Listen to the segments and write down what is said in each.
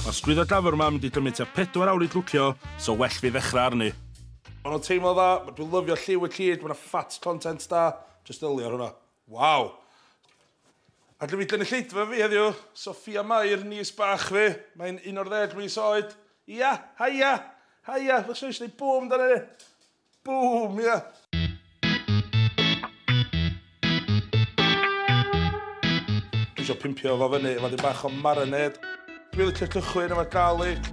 Mae strwyddor gafr yma mynd i gymryd tua 4 awr i glwcio, so well fi ddechrau arni. Mae nhw'n teimlo dda, dwi'n lyfio lliw y cyd, mae yna fat content da, jyst ylio ar hwnna. Waw! A dwi'n mynd yn y lleidfa fi heddiw, Sophia Mair, nis bach fi, mae'n 11 mis oed. Ia, haia, haia, fes oes neu bwm dan ni. Bwm, ia. Dwi eisiau pimpio fo fyny, efo di bach o marinade. Dwi'n licio cychwyn efo garlic.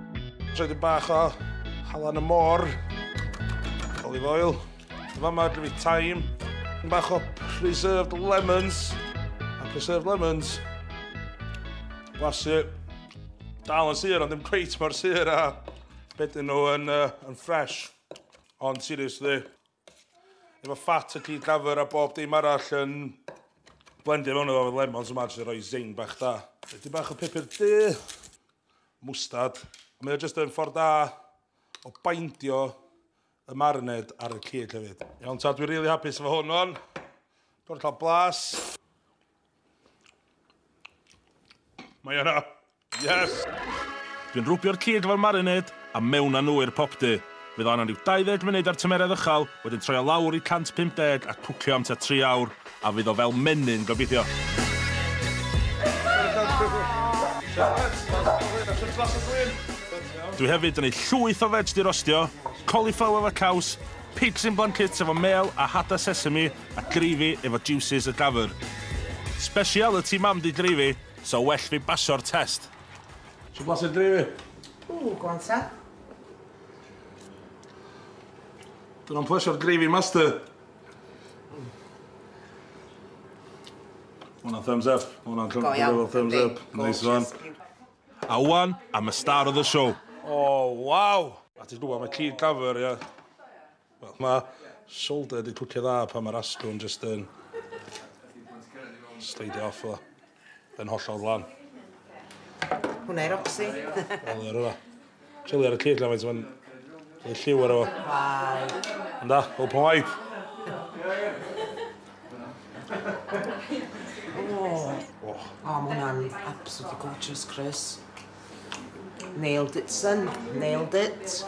Rhaid i bach o halan y môr. Olive oil. Dyma yma dwi fi thyme. Bach o preserved lemons. A preserved lemons. Glasu. Dal yn syr, ond ddim cweit mor syr a bedyn nhw yn fresh. Ond seriously, efo fat y cyd gafr a bob dim arall yn blendio mewn efo lemons yma, jyst rhoi zing bach da. Ydy bach o pupur du, mwstad. Mae o jyst yn ffordd da o baindio y marinade ar y cyd hefyd. Iawn ta, dwi'n rili hapus efo hwn o'n. Dwi'n cael blas. Mae yna. Yes! Dwi'n rwbio'r cyd efo'r marinade a mewn â nhw i'r popdy. Fydd o'n rhyw 20 munud ar tymeredd uchal, wedyn troi o lawr i 150 a cwcio am tua 3 awr, a fydd o fel menyn gobeithio. Dwi hefyd yn ei llwyth o veg di rostio, cauliflower efo caws, pigs in blankets efo mel a hada sesame a greifi efo juices y gafr. Speciality mam di greifi, so well fi basio'r test. Si'n blasu'r greifi? Gwan ta. Dyna'n plesio'r greifi master. Hwna'n thumbs up. Hwna'n thumbs up. Nice one. A wan, am y star of the show. Oh, waw! A ti'n dwi, mae cyd gafr, ia. Wel, mae shoulder di cwcio dda pan mae'r asgwrn just yn sleidio off o. Yn hollol lan. Hwna i'r oxy. Wel, ar hwnna. Chili ar y cyd, mae'n lliw ar o. Wai. Ynda, open wide. Oh, mae hwnna'n absolutely gorgeous, Chris. Nailed it, son. Nailed it.